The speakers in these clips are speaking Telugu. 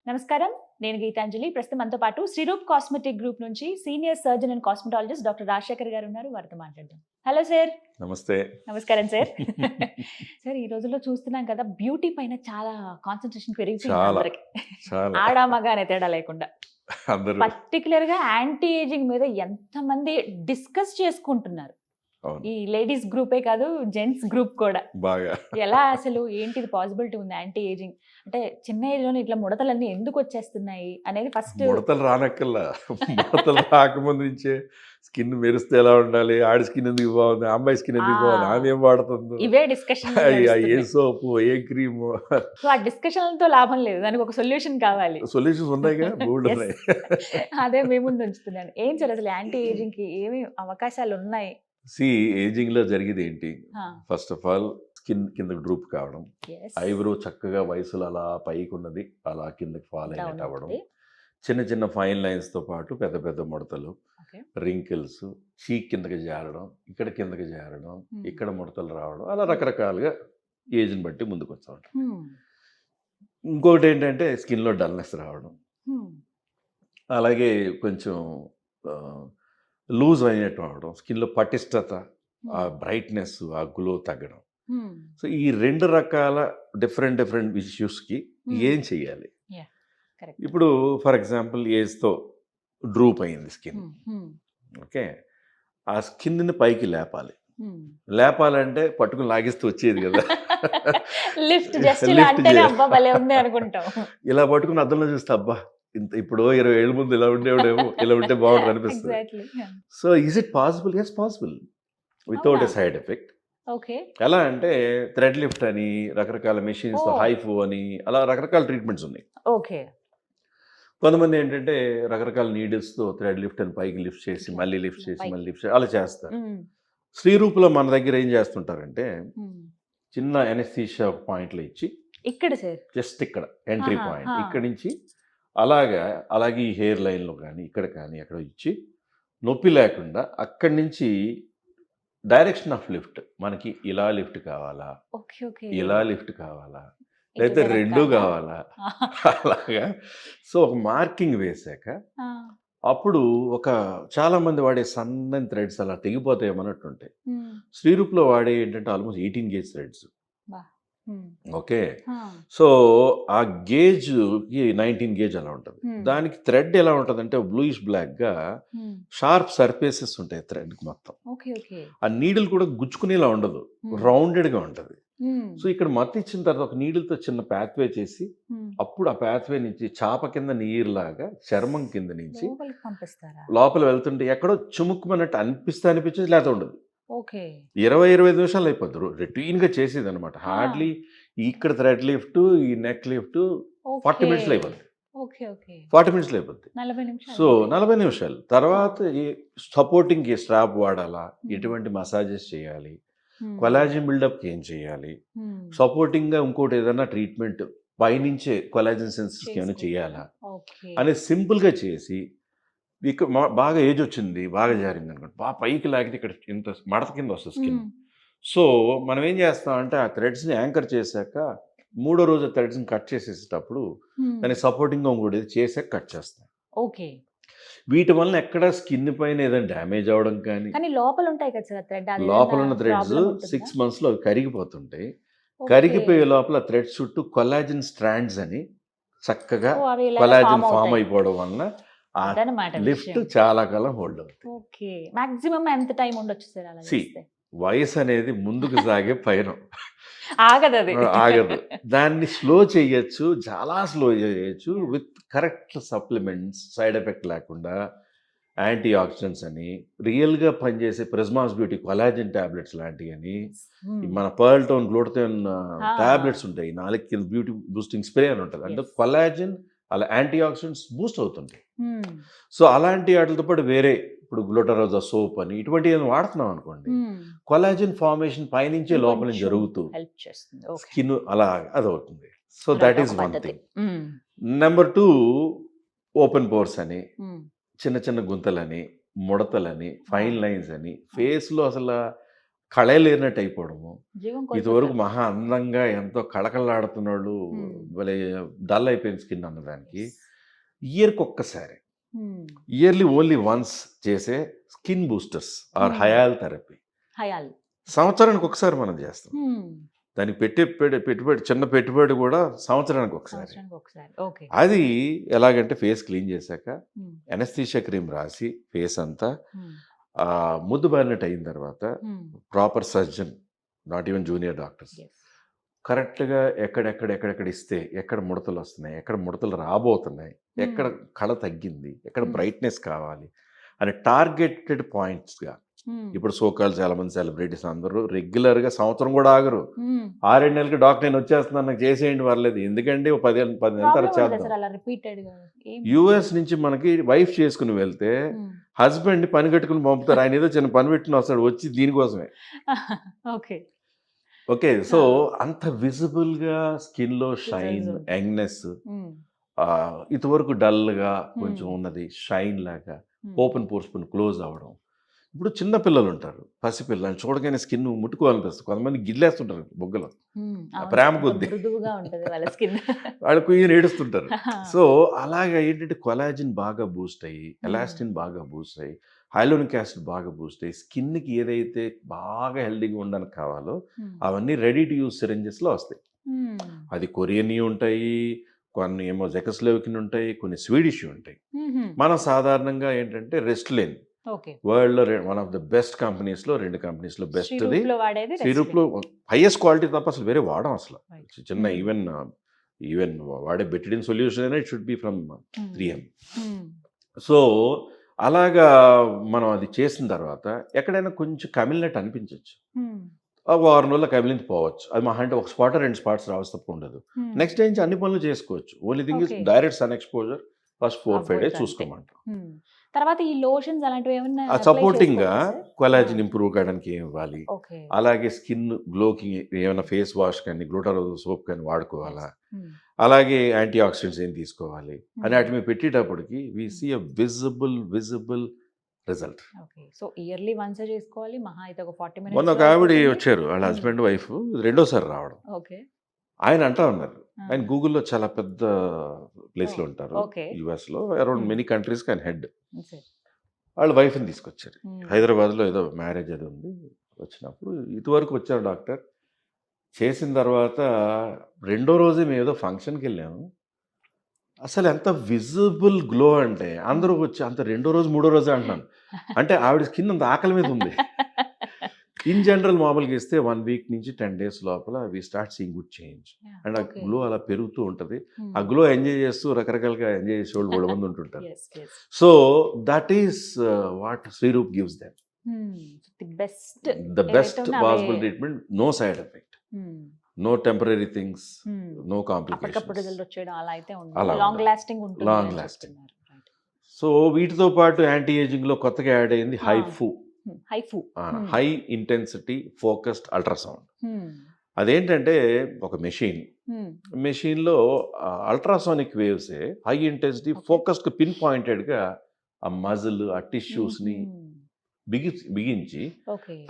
నమస్కారం. నేను గీతాంజలి. ప్రస్తుతం మనతో పాటు శ్రీరూప్ కాస్మెటిక్ గ్రూప్ నుంచి senior surgeon and cosmetologist doctor Rajasekhar గారు ఉన్నారు. వారితో మాట్లాడదాం. Hello sir. నమస్తే. నమస్కారం సార్. సార్, ఈ రోజుల్లో చూస్తున్నాం కదా, బ్యూటీ పైన చాలా కాన్సంట్రేషన్ పెరిగిపోయింది చాలా అందరికి. చాలా ఆడ మగ అనే తేడా లేకుండా. అందరూ పర్టికులర్ గా యాంటీ ఏజింగ్ మీద ఎంతమంది డిస్కస్ చేసుకుంటున్నారు. అవును ఈ లేడీస్ గ్రూపే కాదు, జెంట్స్ గ్రూప్ కూడా. బాగా ఎలా అసలు ఏంటిది పాసిబిలిటీ ఉంది యాంటీ ఏజింగ్ అంటే చిన్న ఏజ్ లోనే ఇట్లా ముడతలన్నీ ఎందుకు వచ్చేస్తున్నాయి అనేది ఫస్ట్. ముడతలు రానక్కల్లా ముడతలు రాకముందు నుంచే స్కిన్ మెరిస్తే ఎలా ఉండాలి, ఆడి స్కిన్ ఎందుకు బాగుంది, అమ్మాయి స్కిన్ ఎందుకు బాగుంది, ఆమె ఏం వాడుతుందో, ఇవే డిస్కషన్. ఏ సోపు ఏ క్రీమ్. సో ఆ డిస్కషన్లతో లాభం లేదు, దానికి ఒక సొల్యూషన్ కావాలి. సొల్యూషన్స్ ఉన్నాయిగా, బోల్డ్ Yes. ఉన్నాయి. అదే మీ ముందు ఉంచుతున్నాను. ఏం సార్ అసలు యాంటీ ఏజింగ్ కి ఏమి అవకాశాలు ఉన్నాయి? ఏజింగ్ లో జరిగేది ఏంటి, ఆ, ఫస్ట్ ఆఫ్ ఆల్ స్కిన్ కింద డ్రూప్ కావడం, yes. ఐబ్రో చక్కగా వయసులో అలా పైకి ఉన్నది అలా కిందకి ఫాల్ Down అయినట్టు అవ్వడం, అవుతుంది. చిన్న చిన్న ఫైన్ లైన్స్ తో పాటు పెద్ద పెద్ద ముడతలు, Okay. రింకిల్స్, చీక్ కిందకి జారడం, ఇక్కడ కిందకి జారడం, Hmm. ఇక్కడ ముడతలు రావడం, అలా రకరకాలుగా ఏజ్ని బట్టి ముందుకు వస్తూ ఉంటాం. Hmm. ఇంకొకటి ఏంటంటే స్కిన్లో డల్నెస్ రావడం, Hmm. అలాగే కొంచెం లూజ్ అయినట్టు అవడం, స్కిన్లో పటిష్టత, ఆ బ్రైట్నెస్, ఆ గ్లో తగ్గడం. Hmm. సో ఈ రెండు రకాల డిఫరెంట్ ఇష్యూస్కి Hmm. ఏం చేయాలి? Correct. ఇప్పుడు ఫర్ ఎగ్జాంపుల్ ఏజ్తో డ్రూప్ అయింది స్కిన్, Hmm. Hmm. ఓకే, ఆ స్కిన్ని పైకి లేపాలి. Hmm. లేపాలంటే పట్టుకుని లాగిస్తూ వచ్చేది కదా. లిఫ్ట్ జస్ట్ ఇలా Lift అంటేనే చేయాలి. అబ్బా భలే ఉంది అనుకుంటాం. ఇలా పట్టుకుని అద్దంలో చూస్తే అబ్బా ఇంత ఇప్పుడు 20 ఏళ్ళ ముందు ఇలా ఉండేవాడేమో, ఇలా ఉంటే బాగుంటుంది అనిపిస్తుంది. Exactly. So is it possible? Yes possible, without a అవునా? Side effect. ఓకే. ఎలా అంటే థ్రెడ్ లిఫ్ట్ అని, రకరకాల మెషిన్స్, Oh. హైఫో అని, అలా రకరకాల ట్రీట్మెంట్స్ ఉన్నాయి. ఓకే. కొంతమంది ఏంటంటే రకరకాల నీడిల్స్తో థ్రెడ్ లిఫ్ట్ అని పైకి లిఫ్ట్ చేసి మళ్ళీ లిఫ్ట్ చేసి పైకి. మళ్ళీ లిఫ్ట్ చేసి అలా చేస్తారు. శ్రీరూపులో మన దగ్గర ఏం చేస్తుంటారంటే చిన్న ఎనస్థీషియా పాయింట్లో ఇచ్చి ఇక్కడ సార్. జస్ట్ ఇక్కడ ఎంట్రీ ఆహా, పాయింట్ ఆ. ఇక్కడ నుంచి అలాగే ఈ హెయిర్ లైన్లో కానీ ఇక్కడ కానీ అక్కడ ఇచ్చి నొప్పి లేకుండా అక్కడి నుంచి డైరెక్షన్ ఆఫ్ లిఫ్ట్, మనకి ఇలా లిఫ్ట్ కావాలా, ఓకే. ఓకే. ఇలా లిఫ్ట్ కావాలా, ఇటు లేకపోతే వెనక్కా? రెండు కావాలా, ఆహా. అలాగా. సో ఒక మార్కింగ్ వేసాక ఆ. అప్పుడు చాలా మంది వాడే సన్నని థ్రెడ్స్ అలా తెగిపోతాయేమన్నట్టు ఉంటాయి. Hmm. శ్రీరూప్లో వాడే ఏంటంటే ఆల్మోస్ట్ 18 గేజ్ థ్రెడ్స్. బా. Hmm. ఓకే, ఆ. సో ఆ గేజ్కి 19 గేజ్ అలా ఉంటుంది. Hmm. దానికి థ్రెడ్ ఎలా ఉంటుంది అంటే బ్లూయిష్ బ్లాక్గా Hmm. షార్ప్ సర్ఫేసెస్ ఉంటాయి థ్రెడ్కి మొత్తం. ఓకే. ఓకే. ఆ నీడిల్ కూడా గుచ్చుకునేలా ఉండదు, Hmm. రౌండెడ్గా ఉంటుంది. Hmm. సో ఇక్కడ మత్తు ఇచ్చిన తర్వాత ఒక నీడిల్తో చిన్న పాత్వే చేసి Hmm. అప్పుడు ఆ పాత్వే నుంచి చాప కింద నీరులాగా చర్మం కింద నుంచి లోపలికి పంపిస్తారా? లోపల వెళ్తుంటే ఎక్కడో చుముక్కుమన్నట్టు అనిపించేది, లేకపోతే ఉండదు. ఓకే. 20-25 నిమిషాలు అయిపోద్ది. రొటీన్గా చేసేది అనమాట. హార్డ్లీ ఇక్కడ థ్రెడ్ లిఫ్ట్, ఈ నెక్ లిఫ్ట్ 40 మినిట్స్లో అయిపోద్ది. ఓకే. ఓకే. 40 మినిట్స్లో అయిపోద్ది. 40 నిమిషాలు. సో 40 నిమిషాలు తర్వాత సపోర్టింగ్కి స్ట్రాప్ వాడాలా, Hmm. ఎటువంటి మసాజెస్ చేయాలి, Hmm. కొలాజిన్ బిల్డప్కి ఏం చేయాలి, Hmm. సపోర్టింగ్గా ఇంకోటి ఏదైనా ట్రీట్మెంట్ పైనుంచే కొలాజిన్ సెన్సెస్కి ఏమైనా చేయాలా ఓకే. అనేది సింపుల్గా చేసి ఇక్కడ బాగా ఏజ్ వచ్చింది, బాగా జారింది అనుకోండి, బాగా పైకి లాగితే ఇక్కడ ఇంత మడత కింద వస్తుంది స్కిన్. Hmm. సో మనం ఏం చేస్తామంటే ఆ థ్రెడ్స్ని యాంకర్ చేశాక 3వ రోజు థ్రెడ్స్ని కట్ చేసేటప్పుడు Hmm. దానికి సపోర్టింగ్గా ఇంకోటి చేసాక కట్ చేస్తాం. ఓకే. వీటి వలన ఎక్కడ స్కిన్ పైన ఏదైనా డ్యామేజ్ అవడం కానీ, కానీ లోపల ఉంటాయి కదా సార్ థ్రెడ్. లోపల ఉన్న థ్రెడ్స్ 6 monthsలో అవి కరిగిపోతుంటాయి. కరిగిపోయే లోపల థ్రెడ్స్ చుట్టూ కొలాజిన్ స్ట్రాండ్స్ అని చక్కగా కొలాజిన్ ఫామ్ అయిపోవడం వలన ఆ లిఫ్ట్ చాలా కాలం హోల్డ్ అవుతుంది. ఓకే. మాక్సిమం ఎంత టైం ఉండొచ్చు సార్ అలా See, చేస్తే? వయసు అనేది ముందుకు సాగే పయనం, ఆగదు అది. ఆగదు. దాన్ని స్లో చేయొచ్చు, చాలా స్లో చేయొచ్చు with correct supplements, side effect లేకుండా. యాంటీ ఆక్సిడెంట్స్ అని, రియల్గా పనిచేసే ప్రిజ్మాస్ బ్యూటీ కొలాజిన్ టాబ్లెట్స్ లాంటివి అని, Hmm. మన పర్ల్ టోన్ గ్లూటథియోన్ Ah. టాబ్లెట్స్ ఉంటాయి, 4 కింద బ్యూటీ బూస్టింగ్ స్ప్రే అని ఉంటుంది. అంటే Yes. కొలాజిన్ అలా యాంటీ ఆక్సిడెంట్స్ బూస్ట్ అవుతుంటాయి. Hmm. సో అలాంటి వాటితో పాటు వేరే ఇప్పుడు గ్లూటరోజా సోప్ అని ఇటువంటి ఏమైనా వాడుతున్నాం అనుకోండి, Hmm. కొలాజిన్ ఫార్మేషన్ పైనుంచే లోపల నుంచి జరుగుతూ హెల్ప్ చేస్తుంది. ఓకే. స్కిన్ అలా అదవుతుంది. So that is one thing. Hmm. Number 2, open pores అని, Hmm. చిన్న చిన్న గుంతలని, ముడతలని, ఫైన్ లైన్స్ అని, ఫేస్లో అసలు కళే లేనట్టు అయిపోవడము. జీవం ఇదివరకు కోల్పోతారు. మహా అందంగా ఎంతో కళకళలాడుతున్నాడు, Hmm. భలే డల్ అయిపోయింది స్కిన్ అన్నదానికి ఇయర్కి ఒక్కసారి, Hmm. ఇయర్లీ ఓన్లీ వన్స్ చేసే skin boosters are Hmm. Hyal therapy hyal. సంవత్సరానికి ఒకసారి మనం చేస్తాం. Hmm. దానికి పెట్టుబడి చిన్న పెట్టుబడి కూడా సంవత్సరానికి ఒకసారి. సంవత్సరానికి ఒకసారి. ఓకే. అది ఎలాగంటే ఫేస్ క్లీన్ చేశాక Hmm. ఎనస్థీషియా క్రీమ్ రాసి ఫేస్ అంతా Hmm. ముద్దు బారినట్టు అయిన తర్వాత Hmm. Proper surgeon, not even junior doctors, Yes. కరెక్ట్గా ఎక్కడెక్కడ ఇస్తే ఎక్కడ ముడతలు వస్తున్నాయి, ఎక్కడ ముడతలు రాబోతున్నాయి, ఎక్కడ కళ తగ్గింది, ఎక్కడ Hmm. బ్రైట్నెస్ కావాలి అని టార్గెటెడ్ పాయింట్స్గా. Hmm. ఇప్పుడు సోకాల్ చాలా మంది సెలబ్రిటీస్ అందరూ రెగ్యులర్గా సంవత్సరం కూడా ఆగరు, Hmm. 6-7 నెలలకి డాక్టర్ నేను వచ్చేస్తున్నాను నాకు చేసేయండి పర్లేదు, ఎందుకంటే 10 నెలల Problem తర్వాత ఉండదు చేద్దాం. సార్ అలా రిపీటెడ్ గా. యుఎస్ నుంచి మనకి వైఫ్ చేసుకుని వెళ్తే హస్బెండ్ ని పని కట్టుకుని పంపుతారు, ఆయన ఏదో చిన్న పని పెట్టుకుని వస్తాడు వచ్చి దీనికోసమే. ఓకే. ఓకే, సో అంత విజిబుల్ గా స్కిన్ లో షైన్, ఉంటుంది. యంగ్నెస్, ఇదివరకు డల్ గా కొంచెం ఉన్నది షైన్ లాగా ఓపెన్ పోర్స్ క్లోజ్ అవ్వడం. ఇప్పుడు చిన్న పిల్లలు ఉంటారు, పసిపిల్లలు చూడగానే స్కిన్ ముట్టుకోవాలనిపిస్తుంది, కొంతమంది గిల్లేస్తుంటారు బొగ్గలు ప్రేమ కొద్దీ, మృదువుగా ఉంటుంది వాళ్ళ స్కిన్. వాళ్ళు కుయ్యని ఏడుస్తుంటారు. సో అలాగా ఏంటంటే కొలాజిన్ బాగా బూస్ట్ అయ్యి, ఎలాస్టిన్ బాగా బూస్ట్ అయ్యి, హైలోనిక్ యాసిడ్ బాగా బూస్ట్ అయ్యి, స్కిన్కి ఏదైతే బాగా హెల్దీగా ఉండడానికి కావాలో అవన్నీ రెడీ టు యూజ్ సిరంజెస్లో వస్తాయి. అది కొరియన్ ఉంటాయి, కొన్ని ఏమో జెకస్లోవికిన్ ఉంటాయి, కొన్ని స్వీడిష్ ఉంటాయి. మనం సాధారణంగా ఏంటంటే రెస్ట్లేన్ వరల్డ్లో వన్ ఆఫ్ ద బెస్ట్ కంపెనీస్లో 2 కంపెనీస్లో బెస్ట్ది సిరూప్లో హైయెస్ట్ క్వాలిటీ తప్ప అసలు వేరే వాడడం అసలు. చిన్న ఈవెన్ వాడే బెటిడిన్ సొల్యూషన్ అయినా it should be from 3M. So అలాగా మనం అది చేసిన తర్వాత ఎక్కడైనా కొంచెం కమిలినట్టు అనిపించవచ్చు, ఒక 6 నెలలు కమిలింది పోవచ్చు, అది మా అంటే ఒక స్పాట్ 2 స్పాట్స్ రావచ్చు తప్ప ఉండదు. నెక్స్ట్ డే నుంచి అన్ని పనులు చేసుకోవచ్చు. Only thing is direct sun exposure first 4-5 days చూసుకోమంటాం. తర్వాత ఈ లోషన్స్ అలాంటివి ఏమన్నా సపోర్టింగ్ గా కొలాజిన్ ఇంప్రూవ్ కావడానికి ఏం ఇవ్వాలి, అలాగే స్కిన్ గ్లోకి ఏమైనా ఫేస్ వాష్ కానీ గ్లూటారోజ్ సోప్ కానీ వాడుకోవాలా, అలాగే యాంటీ ఆక్సిడెంట్స్ ఏం తీసుకోవాలి అని వాటి మీద పెట్టేటప్పటికి we see a visible result. So yearly once చేసుకోవాలి, మహా అయితే ఒక 40 minutes. మొన్న ఒక ఆవిడ వచ్చారు, వాళ్ళ హస్బెండ్ వైఫ్ రెండోసారి రావడం. ఆయన అంటా ఉన్నారు, ఆయన గూగుల్లో చాలా పెద్ద ప్లేస్లో ఉంటారు యుఎస్లో, అరౌండ్ మెనీ కంట్రీస్కి ఆయన హెడ్. వాళ్ళ వైఫ్ని తీసుకొచ్చారు, హైదరాబాద్లో ఏదో మ్యారేజ్ అది ఉంది, వచ్చినప్పుడు ఇదివరకు వచ్చారు డాక్టర్. చేసిన తర్వాత రెండో రోజే మేము ఏదో ఫంక్షన్కి వెళ్ళాము, అసలు ఎంత విజిబుల్ గ్లో అంటే అందరూ వచ్చి అంత రెండో రోజు మూడో రోజే అంటున్నాను, అంటే ఆవిడ స్కిన్ అంత ఆకలి మీద ఉంది. ఇన్ జనరల్ మామూలుగా ఇస్తే 1 వీక్ నుంచి 10 days లోపల we start seeing good change, and ఆ గ్లో అలా పెరుగుతూ ఉంటుంది. ఆ గ్లో ఎంజాయ్ చేస్తూ రకరకాలుగా ఎంజాయ్ చేసే వాళ్ళు కూడా మంది ఉంటుంటారు. So that is what Sriroop gives them, the best possible treatment, no side effect, no temporary things, no complications, long lasting. So వీటితో పాటు యాంటీ ఏజింగ్ లో కొత్తగా యాడ్ అయింది HIFU, high intensity focused ultrasound. అదేంటంటే ఒక మెషిన్లో ultrasonic waves high intensity focused pin పాయింటెడ్గా ఆ మజిల్ ఆ టిష్యూస్ని బిగించి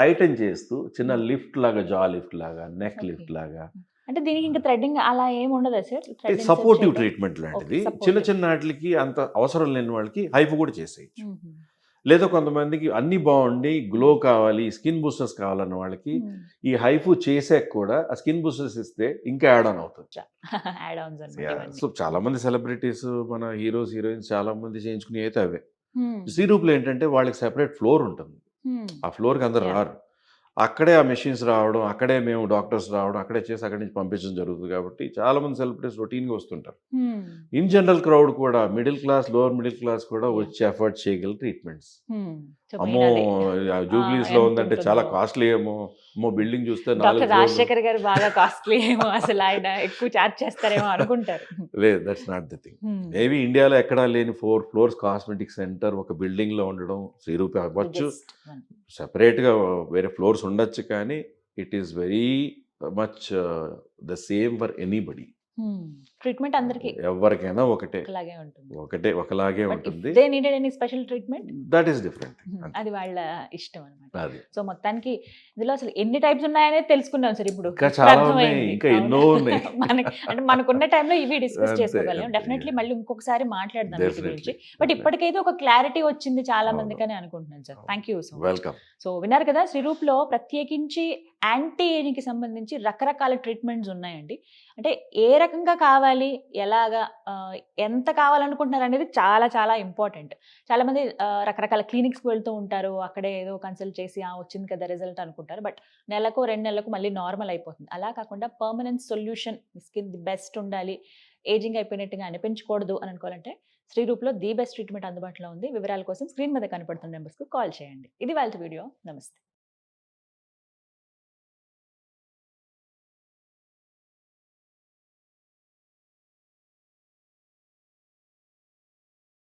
టైటన్ చేస్తూ చిన్న లిఫ్ట్ లాగా, జా లిఫ్ట్ లాగా, నెక్ లిఫ్ట్ లాగా. అంటే దీనికి ఇంకా థ్రెడ్డింగ్ అలా ఏమి ఉండదా సార్? సపోర్టివ్ ట్రీట్మెంట్ లాంటిది. చిన్న వాటికి అంత అవసరం లేని వాళ్ళకి హైఫు కూడా చేసేయచ్చు. లేదా కొంతమందికి అన్ని బాగుండి గ్లో కావాలి, స్కిన్ బూస్టర్స్ కావాలన్న వాళ్ళకి ఈ హైఫు చేసాక కూడా ఆ స్కిన్ బూస్టర్స్ ఇస్తే ఇంకా యాడ్ ఆన్ అవుతుంది. సో చాలా మంది సెలబ్రిటీస్, మన హీరోస్ హీరోయిన్స్ చాలా మంది చేయించుకుని అయితే అవే. శ్రీరూప్లో ఏంటంటే వాళ్ళకి సెపరేట్ ఫ్లోర్ ఉంటుంది, ఆ ఫ్లోర్కి అందరు రారు, అక్కడే ఆ మెషిన్స్ రావడం, అక్కడే మేము డాక్టర్స్ రావడం, అక్కడే చేసి అక్కడి నుంచి పంపించడం జరుగుతుంది. కాబట్టి చాలా మంది సెలబ్రిటీస్ రొటీన్గా వస్తుంటారు. ఇన్ జనరల్ క్రౌడ్ కూడా, middle class, lower middle class కూడా వచ్చి అఫోర్డ్ చేయగల ట్రీట్మెంట్స్. అమ్మో జూబ్లీస్ లో ఉందంటే చాలా కాస్ట్లీ ఏమో, అమ్మో బిల్డింగ్ చూస్తే రాజశేఖర్ గారు బాగా కాస్ట్లీ ఏమో, అసలు ఆయన ఎక్కువ చార్జ్ చేస్తారేమో అనుకుంటారు. లేదు, that's not the thing. Maybe ఇండియాలో ఎక్కడా లేని 4 floors కాస్మెటిక్ సెంటర్ ఒక బిల్డింగ్ లో ఉండడం శ్రీరూపి అవ్వచ్చు. సెపరేట్గా వేరే ఫ్లోర్స్ ఉండొచ్చు, కానీ it is very much the same for anybody. Treatment అందరికి ఎవరికైనా ఒకటే ఒకలాగే ఉంటుంది. ఒకలాగే బట్ ఉంటుంది. They needed any special treatment that is different. అది వాళ్ళ ఇష్టం అనమాట. అది సో మొత్తానికి ఇందులో అసలు ఎన్ని టైప్స్ ఉన్నాయనేది తెలుసుకున్నాం సార్ ఇప్పుడు. ఇంకా ఇప్పుడు చాలా ఉన్నాయి, అర్థమైంది. ఇంకా అవునా? ఎన్నో ఉన్నాయి. అంటే మనకున్న టైంలో ఇవి డిస్కస్ అంతే, చేసుకోగలం. అంతే. డెఫినెట్లీ మళ్ళీ ఇంకొకసారి మాట్లాడదాం వీటి గురించి. Definitely. బట్ ఇప్పటికైతే ఒక క్లారిటీ వచ్చింది చాలా అవును. మందికి అని అనుకుంటున్నాను sir. Thank you so much. Welcome. So విన్నారు కదా, శ్రీరూప్లో ప్రత్యేకించి యాంటీ ఏజింగ్కి సంబంధించి రకరకాల ట్రీట్మెంట్స్ ఉన్నాయండి. అంటే ఏ రకంగా కావాలి, ఎలాగా, ఎంత కావాలనుకుంటున్నారు అనేది చాలా చాలా ఇంపార్టెంట్. చాలామంది రకరకాల క్లినిక్స్కి వెళ్తూ ఉంటారు, అక్కడే ఏదో కన్సల్ట్ చేసి వచ్చింది కదా రిజల్ట్ అనుకుంటారు. బట్ నెలకు 2 నెలలకు మళ్ళీ నార్మల్ అయిపోతుంది. అలా కాకుండా permanent solution, skin the best ఉండాలి, ఏజింగ్ అయిపోయినట్టుగా అనిపించకూడదు అని అనుకోవాలంటే శ్రీరూప్లో ది బెస్ట్ ట్రీట్మెంట్ అందుబాటులో ఉంది. వివరాల కోసం స్క్రీన్ మీద కనపడుతున్న నెంబర్స్కి కాల్ చేయండి. ఇది వాళ్ళ వీడియో. నమస్తే.